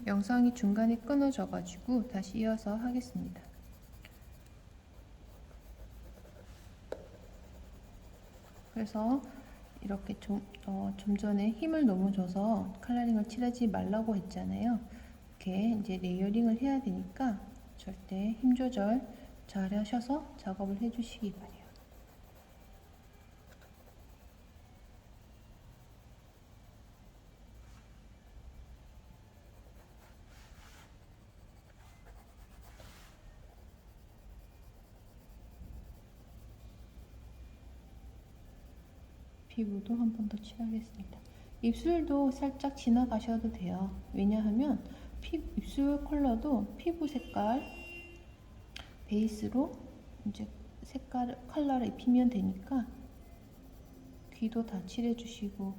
영상이 중간에 끊어져 가지고 다시 이어서 하겠습니다. 그래서 이렇게 좀 전에 힘을 너무 줘서 컬러링을 칠하지 말라고 했잖아요. 이렇게 이제 레이어링을 해야 되니까 절대 힘 조절 잘 하셔서 작업을 해 주시기 바래요. 피부도 한 번 더 칠하겠습니다. 입술도 살짝 지나가셔도 돼요. 왜냐하면 입술 컬러도 피부 색깔 베이스로 이제 컬러를 입히면 되니까 귀도 다 칠해주시고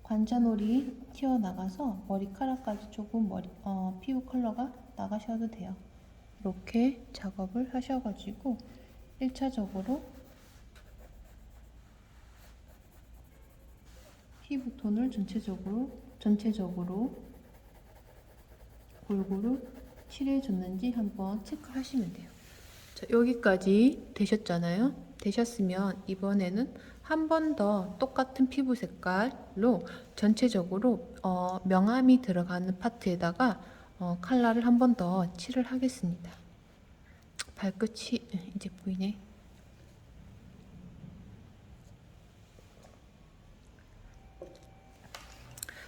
관자놀이 튀어나가서 머리카락까지 조금 피부 컬러가 나가셔도 돼요. 이렇게 작업을 하셔가지고 1차적으로 피부톤을 전체적으로 골고루 칠해줬는지 한번 체크하시면 돼요. 자, 여기까지 되셨잖아요. 되셨으면 이번에는 한 번 더 똑같은 피부 색깔로 전체적으로 명암이 들어가는 파트에다가 컬러를 한 번 더 칠을 하겠습니다. 발끝이 이제 보이네.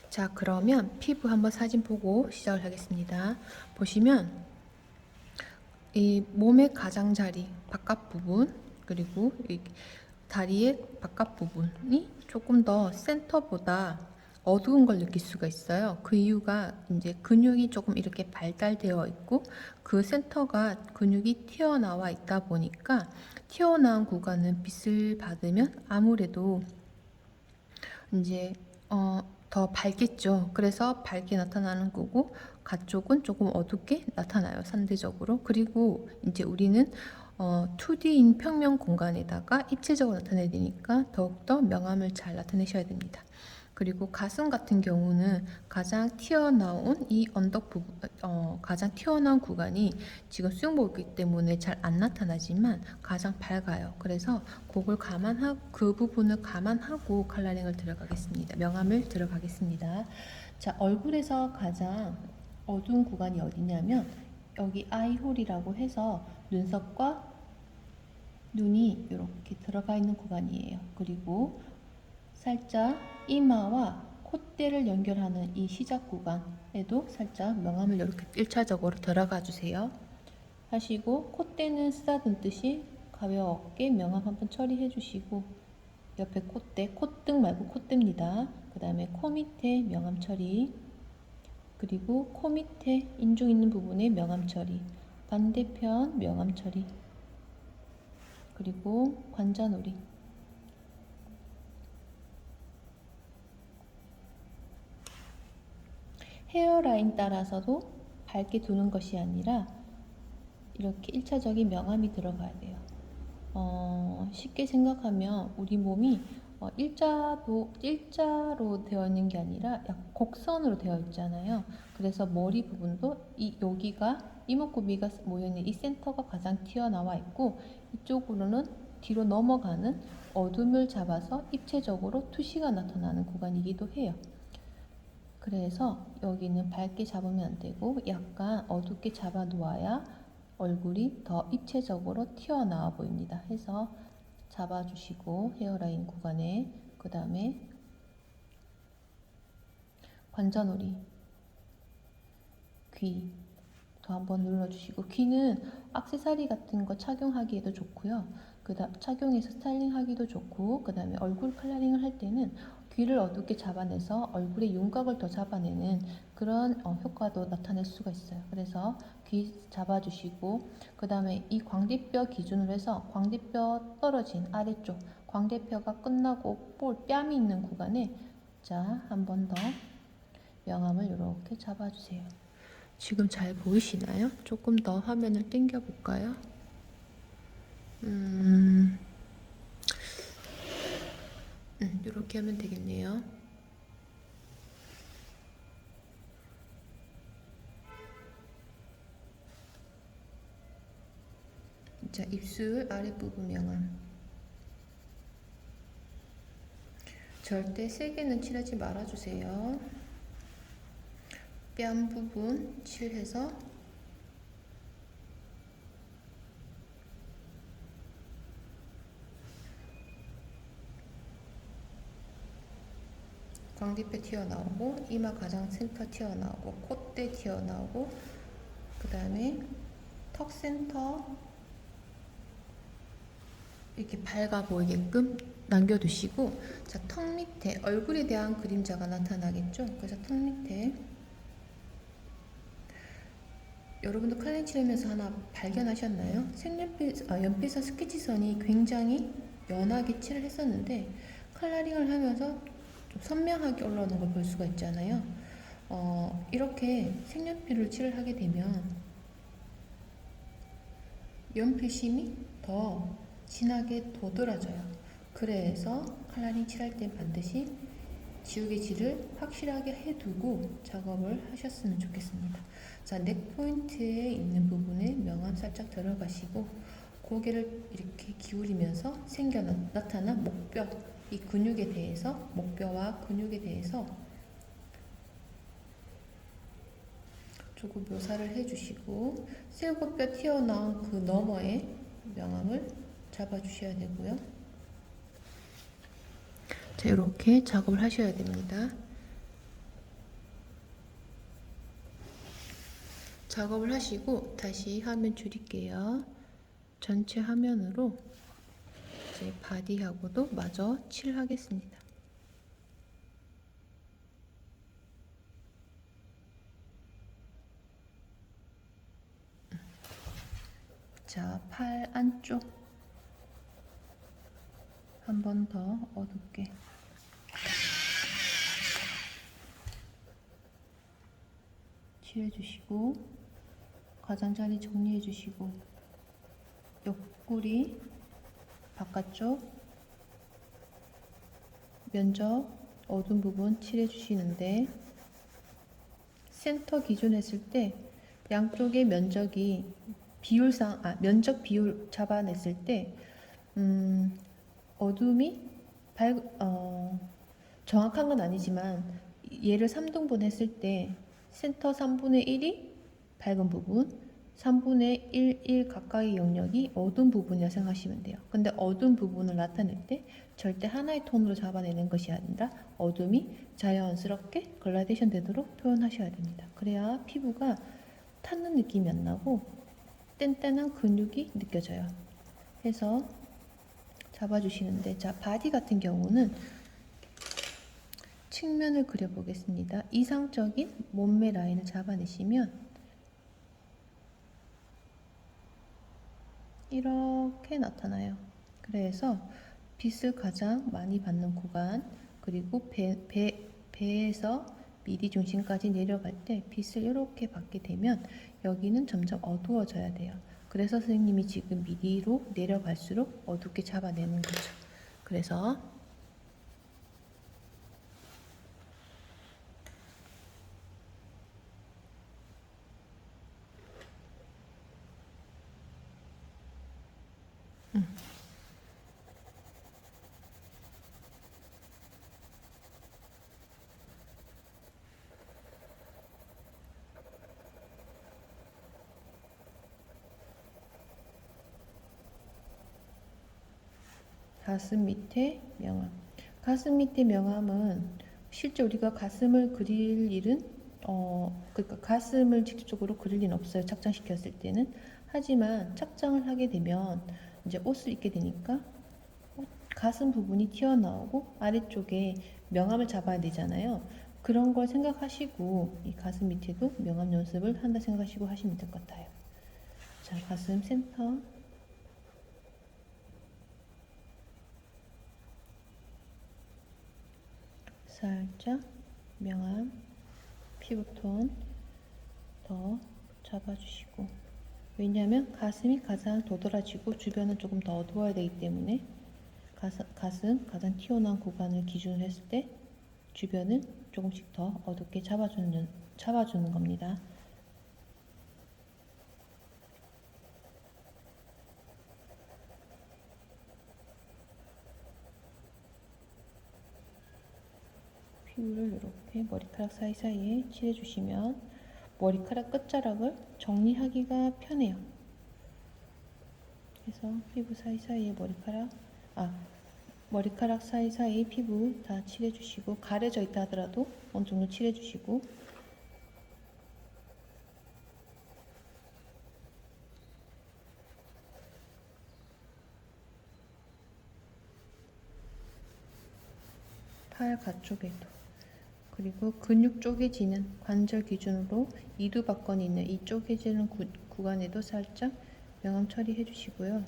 자, 그러면 피부 한번 사진 보고 시작을 하겠습니다. 보시면 이 몸의 가장자리 바깥 부분 그리고 이 다리의 바깥 부분이 조금 더 센터보다 어두운 걸 느낄 수가 있어요. 그 이유가 이제 근육이 조금 이렇게 발달되어 있고 그 센터가 근육이 튀어나와 있다 보니까 튀어나온 구간은 빛을 받으면 아무래도 이제 더 밝겠죠. 그래서 밝게 나타나는 거고 가쪽은 조금 어둡게 나타나요. 상대적으로. 그리고 이제 우리는 2D인 평면 공간에다가 입체적으로 나타내야 되니까 더욱더 명암을 잘 나타내셔야 됩니다. 그리고 가슴 같은 경우는 가장 튀어나온 이 언덕 부분, 가장 튀어나온 구간이 지금 수영복이기 때문에 잘 안 나타나지만 가장 밝아요. 그래서 그걸 그 부분을 감안하고 컬러링을 들어가겠습니다. 명암을 들어가겠습니다. 자, 얼굴에서 가장 어두운 구간이 어디냐면 여기 아이홀이라고 해서 눈썹과 눈이 이렇게 들어가 있는 구간이에요. 그리고 살짝 이마와 콧대를 연결하는 이 시작 구간에도 살짝 명암을 이렇게 1차적으로 들어가 주세요. 하시고 콧대는 쓰다듬듯이 가볍게 명암 한번 처리해 주시고 옆에 콧대, 콧등 말고 콧대입니다. 그 다음에 코 밑에 명암 처리, 그리고 코 밑에 인중 있는 부분에 명암 처리, 반대편 명암 처리, 그리고 관자놀이. 헤어라인 따라서도 밝게 두는 것이 아니라 이렇게 1차적인 명암이 들어가야 돼요. 쉽게 생각하면 우리 몸이 일자로 되어 있는 게 아니라 약 곡선으로 되어 있잖아요. 그래서 머리 부분도 여기가 이목구비가 모여있는 이 센터가 가장 튀어나와 있고 이쪽으로는 뒤로 넘어가는 어둠을 잡아서 입체적으로 투시가 나타나는 구간이기도 해요. 그래서 여기는 밝게 잡으면 안 되고 약간 어둡게 잡아 놓아야 얼굴이 더 입체적으로 튀어나와 보입니다. 해서 잡아주시고 헤어라인 구간에, 그 다음에 관자놀이, 귀 더 한번 눌러주시고, 귀는 액세서리 같은 거 착용하기에도 좋고요. 착용해서 스타일링하기도 좋고, 그 다음에 얼굴 컬러링을 할 때는 귀를 어둡게 잡아내서 얼굴의 윤곽을 더 잡아내는 그런 효과도 나타낼 수가 있어요. 그래서 귀 잡아주시고, 그 다음에 이 광대뼈 기준으로 해서 광대뼈 떨어진 아래쪽, 광대뼈가 끝나고 뺨이 있는 구간에 자, 한 번 더 명암을 이렇게 잡아주세요. 지금 잘 보이시나요? 조금 더 화면을 당겨 볼까요? 이렇게 하면 되겠네요. 자, 입술 아랫부분 명암. 절대 세게는 칠하지 말아주세요. 뺨 부분 칠해서 광대뼈 튀어나오고, 이마 가장 센터 튀어나오고, 콧대 튀어나오고, 그 다음에 턱 센터 이렇게 밝아 보이게끔 남겨두시고, 자, 턱 밑에 얼굴에 대한 그림자가 나타나겠죠? 그래서 턱 밑에 여러분도 칼렌 칠하면서 하나 발견하셨나요? 연필선 스케치선이 굉장히 연하게 칠을 했었는데 컬러링을 하면서 좀 선명하게 올라오는 걸 볼 수가 있잖아요. 이렇게 색연필을 칠을 하게 되면 연필심이 더 진하게 도드라져요. 그래서 컬러링 칠할 때 반드시 지우개질을 확실하게 해두고 작업을 하셨으면 좋겠습니다. 자, 넥 포인트에 있는 부분에 명암 살짝 들어가시고 고개를 이렇게 기울이면서 나타난 목뼈, 이 근육에 대해서, 목뼈와 근육에 대해서 조금 묘사를 해주시고, 쇄골뼈 튀어나온 그 너머에 명암을 잡아주셔야 되고요. 자, 이렇게 작업을 하셔야 됩니다. 작업을 하시고 다시 화면 줄일게요. 전체 화면으로 이제 바디하고도 마저 칠하겠습니다. 자, 팔 안쪽 한 번 더 어둡게 칠해주시고, 가장자리 정리해주시고, 옆구리 바깥쪽 면적 어두운 부분 칠해주시는데, 센터 기준 했을 때 양쪽의 면적이 면적 비율 잡아냈을 때 어둠이 정확한 건 아니지만 얘를 3등분 했을 때 센터 3분의 1이 밝은 부분, 3분의 1 가까이 영역이 어두운 부분이라 생각하시면 돼요. 근데 어두운 부분을 나타낼 때 절대 하나의 톤으로 잡아내는 것이 아니라 어둠이 자연스럽게 글라데이션 되도록 표현하셔야 됩니다. 그래야 피부가 탔는 느낌이 안 나고 뗀뗀한 근육이 느껴져요. 해서 잡아주시는데, 자, 바디 같은 경우는 측면을 그려보겠습니다. 이상적인 몸매 라인을 잡아내시면 이렇게 나타나요. 그래서 빛을 가장 많이 받는 구간, 그리고 배에서 미디 중심까지 내려갈 때 빛을 이렇게 받게 되면 여기는 점점 어두워져야 돼요. 그래서 선생님이 지금 미디로 내려갈수록 어둡게 잡아내는 거죠. 그래서 가슴 밑에 명암. 가슴 밑에 명암은 실제 우리가 가슴을 그릴 일은 그러니까 가슴을 직접적으로 그릴 일은 없어요. 착장시켰을 때는. 하지만 착장을 하게 되면 이제 옷을 입게 되니까 가슴 부분이 튀어나오고 아래쪽에 명암을 잡아야 되잖아요. 그런 걸 생각하시고 이 가슴 밑에도 명암 연습을 한다 생각하시고 하시면 될 것 같아요. 자, 가슴 센터. 살짝 명암 피부톤 더 잡아주시고, 왜냐하면 가슴이 가장 도드라지고 주변은 조금 더 어두워야 되기 때문에 가슴 가장 튀어나온 구간을 기준으로 했을 때 주변은 조금씩 더 어둡게 잡아주는 겁니다. 피부를 이렇게 머리카락 사이사이에 칠해주시면 머리카락 끝자락을 정리하기가 편해요. 그래서 피부 사이사이에 머리카락 사이사이 피부 다 칠해주시고, 가려져 있다 하더라도 어느 정도 칠해주시고, 팔 가쪽에도, 그리고 근육 쪼개지는 관절 기준으로 이두박건이 있는 이 쪼개지는 구간에도 살짝 명암 처리해 주시고요.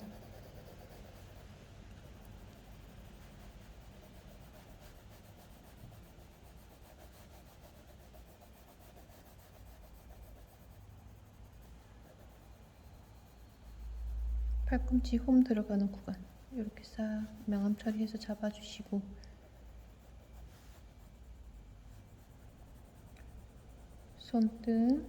팔꿈치 홈 들어가는 구간 이렇게 싹 명암 처리해서 잡아주시고, 손등,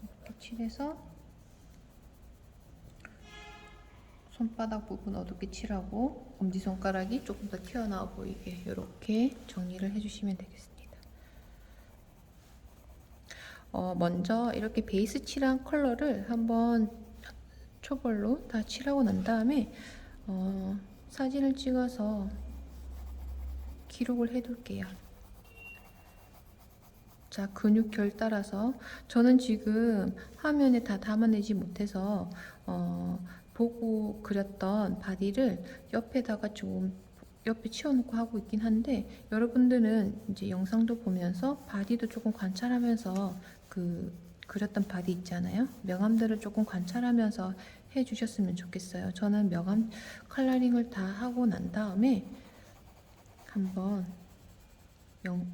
이렇게 칠해서 손바닥 부분 어둡게 칠하고 엄지손가락이 조금 더 튀어나와 보이게 이렇게 정리를 해주시면 되겠습니다. 먼저 이렇게 베이스 칠한 컬러를 한번 초벌로 다 칠하고 난 다음에 사진을 찍어서 기록을 해둘게요. 자, 근육결 따라서 저는 지금 화면에 다 담아내지 못해서 보고 그렸던 바디를 옆에다가 좀 옆에 치워놓고 하고 있긴 한데, 여러분들은 이제 영상도 보면서 바디도 조금 관찰하면서 그렸던 바디 있잖아요. 명암들을 조금 관찰하면서 해주셨으면 좋겠어요. 저는 명암 컬러링을 다 하고 난 다음에 한번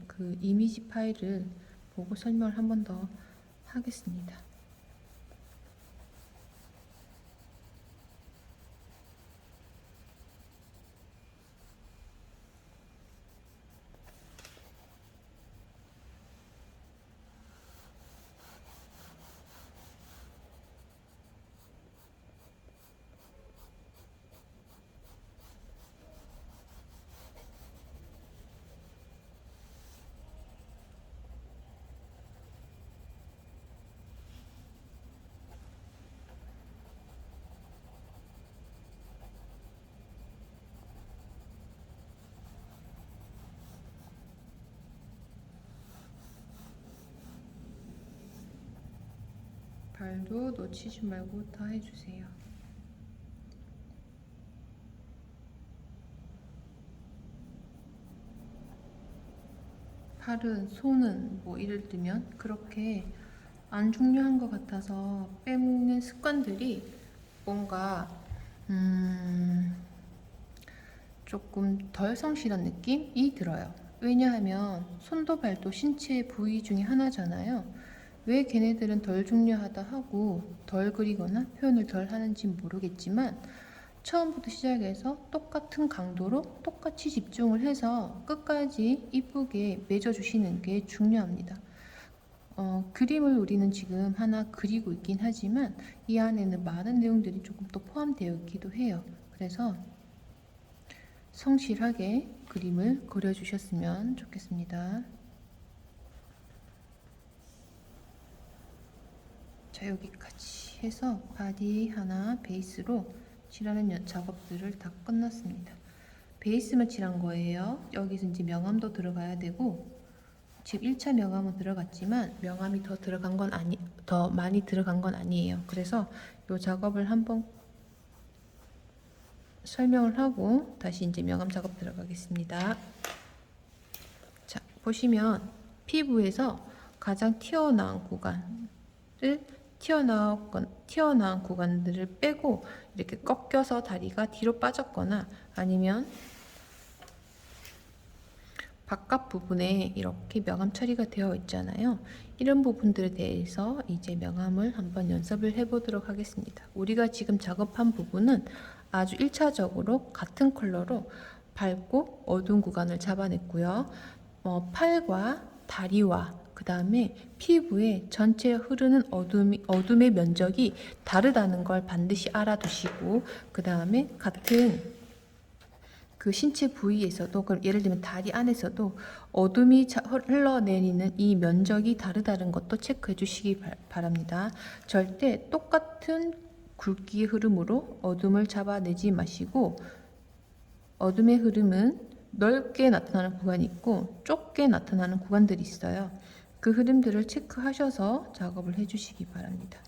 그 이미지 파일을 보고 설명을 한 번 더 하겠습니다. 발도 놓치지 말고 다 해주세요. 팔은, 손은 뭐 예를 들면 그렇게 안 중요한 것 같아서 빼먹는 습관들이 뭔가 조금 덜 성실한 느낌이 들어요. 왜냐하면 손도 발도 신체 부위 중에 하나잖아요. 왜 걔네들은 덜 중요하다 하고 덜 그리거나 표현을 덜 하는지 모르겠지만, 처음부터 시작해서 똑같은 강도로 똑같이 집중을 해서 끝까지 이쁘게 맺어주시는 게 중요합니다. 그림을 우리는 지금 하나 그리고 있긴 하지만 이 안에는 많은 내용들이 조금 더 포함되어 있기도 해요. 그래서 성실하게 그림을 그려주셨으면 좋겠습니다. 자, 여기까지 해서 바디 하나 베이스로 칠하는 작업들을 다 끝났습니다. 베이스만 칠한 거예요. 여기서 이제 명암도 들어가야 되고, 지금 1차 명암은 들어갔지만 명암이 더 많이 들어간 건 아니에요. 그래서 이 작업을 한번 설명을 하고 다시 이제 명암 작업 들어가겠습니다. 자, 보시면 피부에서 가장 튀어나온 구간들을 빼고 이렇게 꺾여서 다리가 뒤로 빠졌거나 아니면 바깥 부분에 이렇게 명암 처리가 되어 있잖아요. 이런 부분들에 대해서 이제 명암을 한번 연습을 해보도록 하겠습니다. 우리가 지금 작업한 부분은 아주 1차적으로 같은 컬러로 밝고 어두운 구간을 잡아냈고요. 팔과 다리와 그 다음에 피부에 전체 흐르는 어둠의 면적이 다르다는 걸 반드시 알아두시고, 그 다음에 같은 그 신체 부위에서도, 그럼 예를 들면 다리 안에서도 어둠이 흘러내리는 이 면적이 다르다는 것도 체크해 주시기 바랍니다. 절대 똑같은 굵기의 흐름으로 어둠을 잡아내지 마시고, 어둠의 흐름은 넓게 나타나는 구간이 있고 좁게 나타나는 구간들이 있어요. 그 흐름들을 체크하셔서 작업을 해 주시기 바랍니다.